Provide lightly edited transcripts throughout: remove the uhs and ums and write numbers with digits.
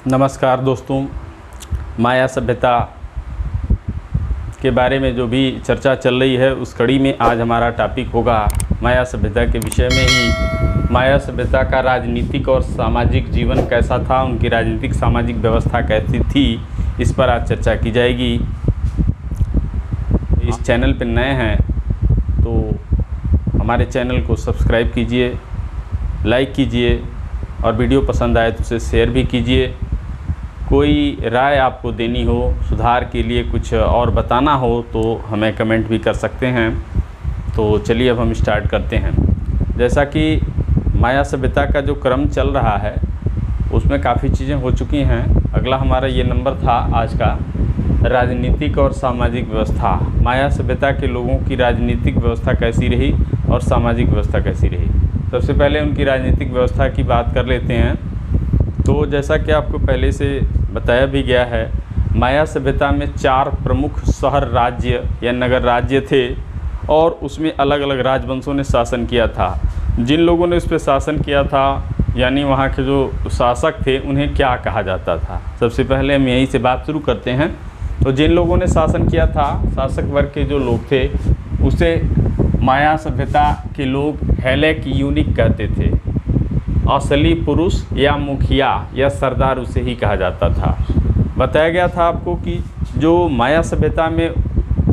नमस्कार दोस्तों, माया सभ्यता के बारे में जो भी चर्चा चल रही है उस कड़ी में आज हमारा टॉपिक होगा माया सभ्यता के विषय में ही। माया सभ्यता का राजनीतिक और सामाजिक जीवन कैसा था, उनकी राजनीतिक सामाजिक व्यवस्था कैसी थी, इस पर आज चर्चा की जाएगी। इस चैनल पर नए हैं तो हमारे चैनल को सब्सक्राइब कीजिए, लाइक कीजिए और वीडियो पसंद आए तो उसे शेयर भी कीजिए। कोई राय आपको देनी हो, सुधार के लिए कुछ और बताना हो तो हमें कमेंट भी कर सकते हैं। तो चलिए अब हम स्टार्ट करते हैं। जैसा कि माया सभ्यता का जो क्रम चल रहा है उसमें काफ़ी चीज़ें हो चुकी हैं। अगला हमारा ये नंबर था आज का, राजनीतिक और सामाजिक व्यवस्था। माया सभ्यता के लोगों की राजनीतिक व्यवस्था कैसी रही और सामाजिक व्यवस्था कैसी रही। सबसे पहले उनकी राजनीतिक व्यवस्था की बात कर लेते हैं। तो जैसा कि आपको पहले से बताया भी गया है, माया सभ्यता में 4 प्रमुख शहर राज्य या नगर राज्य थे और उसमें अलग अलग राजवंशों ने शासन किया था। जिन लोगों ने उस पर शासन किया था यानी वहाँ के जो शासक थे उन्हें क्या कहा जाता था। सबसे पहले हम यहीं से बात शुरू करते हैं। तो जिन लोगों ने शासन किया था, शासक वर्ग के जो लोग थे उसे माया सभ्यता के लोग हेलेक यूनिक कहते थे। असली पुरुष या मुखिया या सरदार उसे ही कहा जाता था। बताया गया था आपको कि जो माया सभ्यता में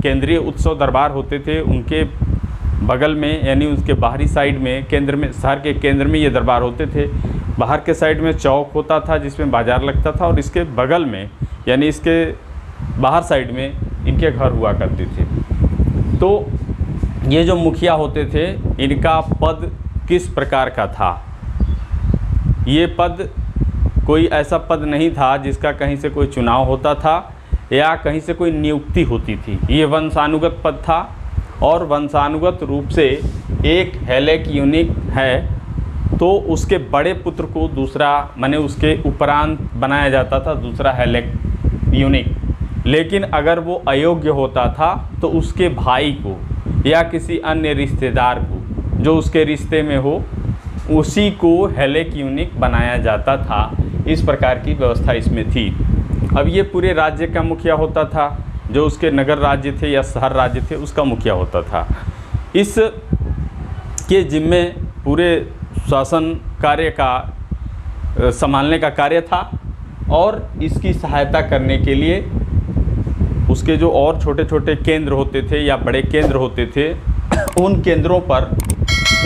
केंद्रीय उत्सव दरबार होते थे उनके बगल में यानी उसके बाहरी साइड में, केंद्र में, शहर के केंद्र में ये दरबार होते थे। बाहर के साइड में चौक होता था जिसमें बाज़ार लगता था और इसके बगल में यानी इसके बाहर साइड में इनके घर हुआ करते थे। तो ये जो मुखिया होते थे इनका पद किस प्रकार का था? ये पद कोई ऐसा पद नहीं था जिसका कहीं से कोई चुनाव होता था या कहीं से कोई नियुक्ति होती थी। ये वंशानुगत पद था और वंशानुगत रूप से एक हेलेक यूनिक है तो उसके बड़े पुत्र को दूसरा माने उसके उपरांत बनाया जाता था दूसरा हेलेक यूनिक। लेकिन अगर वो अयोग्य होता था तो उसके भाई को या किसी अन्य रिश्तेदार को जो उसके रिश्ते में हो उसी को हेलेक यूनिक बनाया जाता था। इस प्रकार की व्यवस्था इसमें थी। अब ये पूरे राज्य का मुखिया होता था, जो उसके नगर राज्य थे या शहर राज्य थे उसका मुखिया होता था। इस के जिम्मे पूरे शासन कार्य का संभालने का कार्य था और इसकी सहायता करने के लिए उसके जो और छोटे छोटे केंद्र होते थे या बड़े केंद्र होते थे उन केंद्रों पर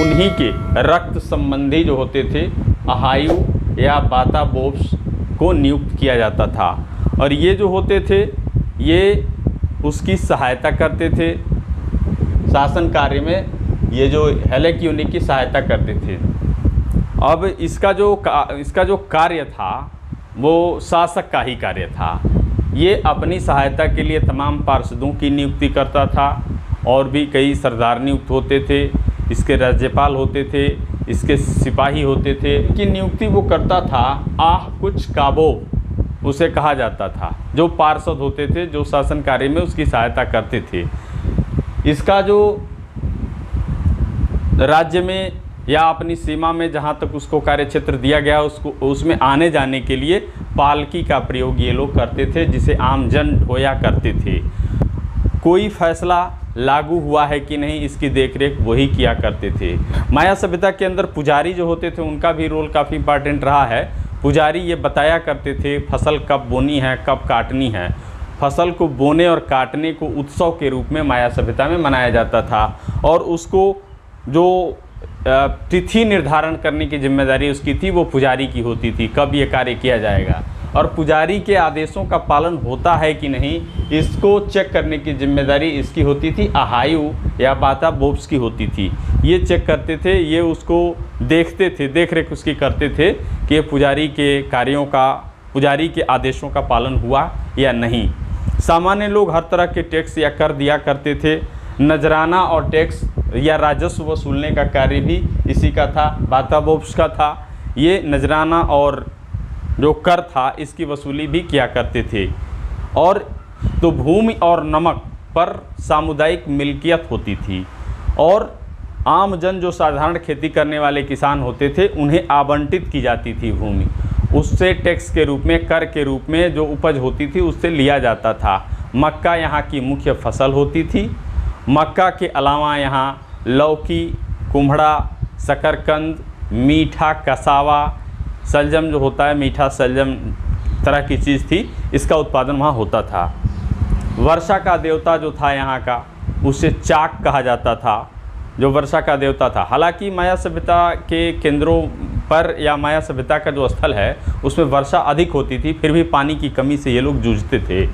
उन्हीं के रक्त संबंधी जो होते थे अहायु या बाता बोप्स को नियुक्त किया जाता था और ये जो होते थे ये उसकी सहायता करते थे शासन कार्य में। ये जो हेलेक यूनिक की सहायता करते थे। अब इसका जो कार्य था वो शासक का ही कार्य था। ये अपनी सहायता के लिए तमाम पार्षदों की नियुक्ति करता था और भी कई सरदार नियुक्त होते थे, इसके राज्यपाल होते थे, इसके सिपाही होते थे कि नियुक्ति वो करता था। कुछ काबो उसे कहा जाता था, जो पार्षद होते थे जो शासन कार्य में उसकी सहायता करते थे। इसका जो राज्य में या अपनी सीमा में जहाँ तक उसको कार्यक्षेत्र दिया गया उसको उसमें आने जाने के लिए पालकी का प्रयोग ये लोग करते थे जिसे आमजन ढोया करते थे। कोई फैसला लागू हुआ है कि नहीं इसकी देखरेख वही किया करते थे। माया सभ्यता के अंदर पुजारी जो होते थे उनका भी रोल काफ़ी इंपॉर्टेंट रहा है। पुजारी ये बताया करते थे फसल कब बोनी है कब काटनी है। फसल को बोने और काटने को उत्सव के रूप में माया सभ्यता में मनाया जाता था और उसको जो तिथि निर्धारण करने की जिम्मेदारी उसकी थी वो पुजारी की होती थी, कब ये कार्य किया जाएगा और पुजारी के आदेशों का पालन होता है कि नहीं इसको चेक करने की जिम्मेदारी इसकी होती थी। अहायु या बाता बोप्स की होती थी। ये चेक करते थे, ये उसको देखते थे, देख रेख उसकी करते थे कि ये पुजारी के कार्यों का, पुजारी के आदेशों का पालन हुआ या नहीं। सामान्य लोग हर तरह के टैक्स या कर दिया करते थे। नजराना और टैक्स या राजस्व वसूलने का कार्य भी इसी का था, बाता बोप्स का था। ये नजराना और जो कर था इसकी वसूली भी किया करते थे। और तो भूमि और नमक पर सामुदायिक मिल्कियत होती थी और आम जन जो साधारण खेती करने वाले किसान होते थे उन्हें आवंटित की जाती थी भूमि उससे टैक्स के रूप में, कर के रूप में जो उपज होती थी उससे लिया जाता था। मक्का यहाँ की मुख्य फसल होती थी। मक्का के अलावा यहाँ लौकी, कुम्हड़ा, शकरकंद, मीठा कसावा, सलजम जो होता है, मीठा सलजम तरह की चीज़ थी, इसका उत्पादन वहाँ होता था। वर्षा का देवता जो था यहाँ का, उसे चाक कहा जाता था, जो वर्षा का देवता था। हालांकि माया सभ्यता के केंद्रों पर या माया सभ्यता का जो स्थल है उसमें वर्षा अधिक होती थी, फिर भी पानी की कमी से ये लोग जूझते थे।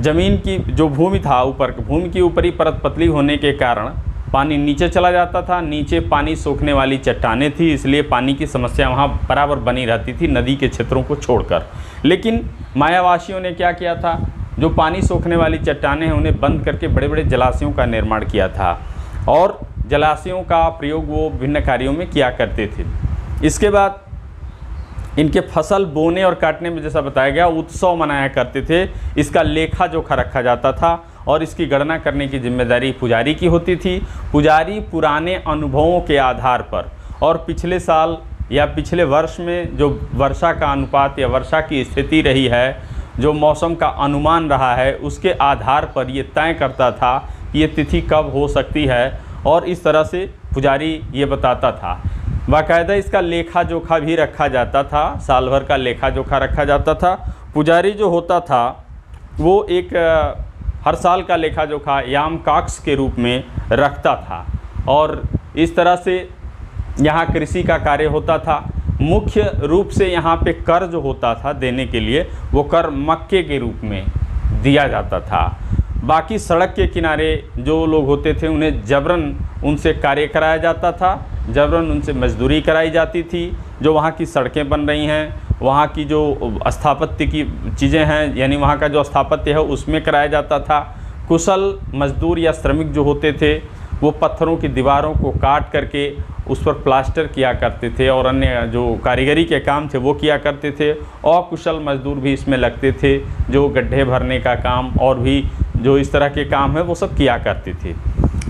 ज़मीन की जो भूमि था, भूमि की ऊपरी परत पतली होने के कारण पानी नीचे चला जाता था। नीचे पानी सोखने वाली चट्टानें थी, इसलिए पानी की समस्या वहाँ बराबर बनी रहती थी नदी के क्षेत्रों को छोड़कर। लेकिन मायावासियों ने क्या किया था, जो पानी सोखने वाली चट्टानें हैं उन्हें बंद करके बड़े बड़े जलाशयों का निर्माण किया था और जलाशयों का प्रयोग वो विभिन्न कार्यों में किया करते थे। इसके बाद इनके फसल बोने और काटने में जैसा बताया गया उत्सव मनाया करते थे। इसका लेखा जोखा रखा जाता था और इसकी गणना करने की जिम्मेदारी पुजारी की होती थी। पुजारी पुराने अनुभवों के आधार पर और पिछले साल या पिछले वर्ष में जो वर्षा का अनुपात या वर्षा की स्थिति रही है, जो मौसम का अनुमान रहा है, उसके आधार पर ये तय करता था कि ये तिथि कब हो सकती है और इस तरह से पुजारी ये बताता था। बाकायदा इसका लेखा जोखा भी रखा जाता था, साल भर का लेखा जोखा रखा जाता था। पुजारी जो होता था वो एक हर साल का लेखा जोखा याम काक्स के रूप में रखता था और इस तरह से यहाँ कृषि का कार्य होता था। मुख्य रूप से यहाँ पे कर जो होता था देने के लिए, वो कर मक्के के रूप में दिया जाता था। बाकी सड़क के किनारे जो लोग होते थे उन्हें जबरन उनसे कार्य कराया जाता था, जबरन उनसे मजदूरी कराई जाती थी। जो वहाँ की सड़कें बन रही हैं, वहाँ की जो स्थापत्य की चीज़ें हैं, यानी वहाँ का जो स्थापत्य है उसमें कराया जाता था। कुशल मजदूर या श्रमिक जो होते थे वो पत्थरों की दीवारों को काट करके उस पर प्लास्टर किया करते थे और अन्य जो कारीगरी के काम थे वो किया करते थे। और कुशल मजदूर भी इसमें लगते थे जो गड्ढे भरने का काम और भी जो इस तरह के काम है वो सब किया करते थे।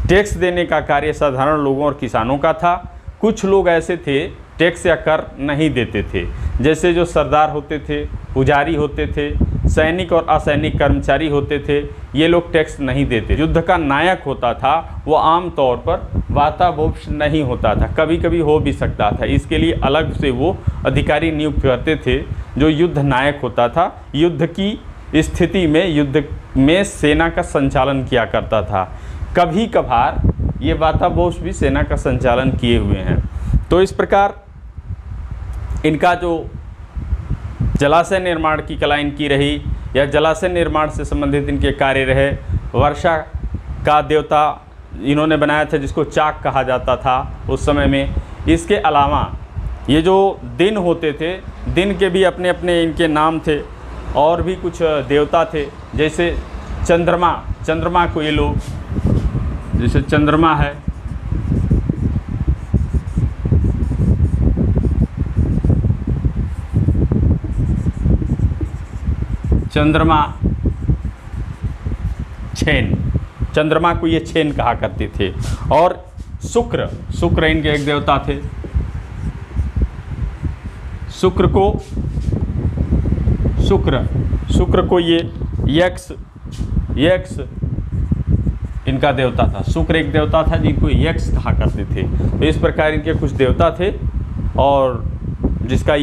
टैक्स देने का कार्य साधारण लोगों और किसानों का था। कुछ लोग ऐसे थे टैक्स या कर नहीं देते थे, जैसे जो सरदार होते थे, पुजारी होते थे, सैनिक और असैनिक कर्मचारी होते थे, ये लोग टैक्स नहीं देते। युद्ध का नायक होता था वो आम तौर पर वातावोप्स नहीं होता था, कभी कभी हो भी सकता था। इसके लिए अलग से वो अधिकारी नियुक्त करते थे जो युद्ध नायक होता था। युद्ध की स्थिति में युद्ध में सेना का संचालन किया करता था। कभी कभार ये वातावोप्स भी सेना का संचालन किए हुए हैं। तो इस प्रकार इनका जो जलाशय निर्माण की कला इनकी रही या जलाशय निर्माण से संबंधित इनके कार्य रहे। वर्षा का देवता इन्होंने बनाया था जिसको चाक कहा जाता था उस समय में। इसके अलावा ये जो दिन होते थे, दिन के भी अपने अपने इनके नाम थे और भी कुछ देवता थे, जैसे चंद्रमा, चंद्रमा को ये लोग, जैसे चंद्रमा है, चंद्रमा छेन, चंद्रमा को ये छेन कहा करते थे। और शुक्र, शुक्र इनके एक देवता थे। शुक्र को ये यक्ष इनका देवता था। शुक्र एक देवता था जिनको यक्ष कहा करते थे। तो इस प्रकार इनके कुछ देवता थे और जिसकी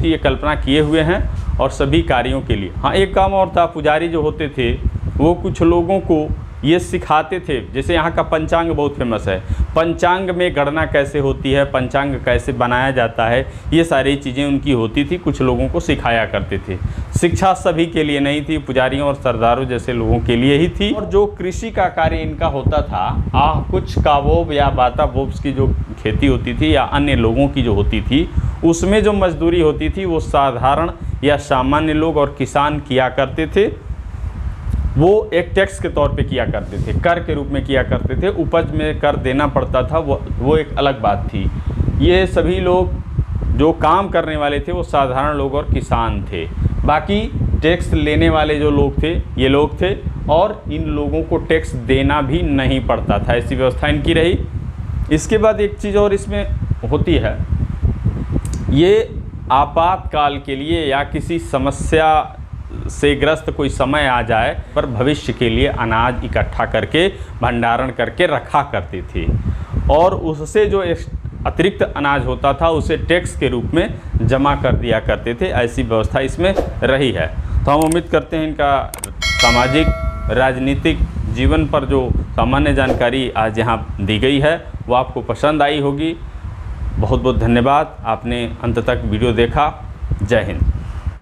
ये कल्पना किए हुए हैं और सभी कार्यों के लिए। हाँ, एक काम और था, पुजारी जो होते थे वो कुछ लोगों को ये सिखाते थे। जैसे यहाँ का पंचांग बहुत फेमस है, पंचांग में गणना कैसे होती है, पंचांग कैसे बनाया जाता है, ये सारी चीज़ें उनकी होती थी, कुछ लोगों को सिखाया करते थे। शिक्षा सभी के लिए नहीं थी, पुजारियों और सरदारों जैसे लोगों के लिए ही थी। और जो कृषि का कार्य इनका होता था, कुछ कावोब या बाताबोब्स की जो खेती होती थी या अन्य लोगों की जो होती थी, उसमें जो मजदूरी होती थी वो साधारण या सामान्य लोग और किसान किया करते थे। वो एक टैक्स के तौर पे किया करते थे, कर के रूप में किया करते थे। उपज में कर देना पड़ता था, वो एक अलग बात थी। ये सभी लोग जो काम करने वाले थे वो साधारण लोग और किसान थे। बाकी टैक्स लेने वाले जो लोग थे ये लोग थे और इन लोगों को टैक्स देना भी नहीं पड़ता था, ऐसी व्यवस्था इनकी रही। इसके बाद एक चीज़ और इसमें होती है, ये आपातकाल के लिए या किसी समस्या से ग्रस्त कोई समय आ जाए पर भविष्य के लिए अनाज इकट्ठा करके भंडारण करके रखा करती थी, और उससे जो अतिरिक्त अनाज होता था उसे टैक्स के रूप में जमा कर दिया करते थे। ऐसी व्यवस्था इसमें रही है। तो हम उम्मीद करते हैं इनका सामाजिक राजनीतिक जीवन पर जो सामान्य जानकारी आज यहाँ दी गई है वो आपको पसंद आई होगी। बहुत बहुत धन्यवाद, आपने अंत तक वीडियो देखा। जय हिंद।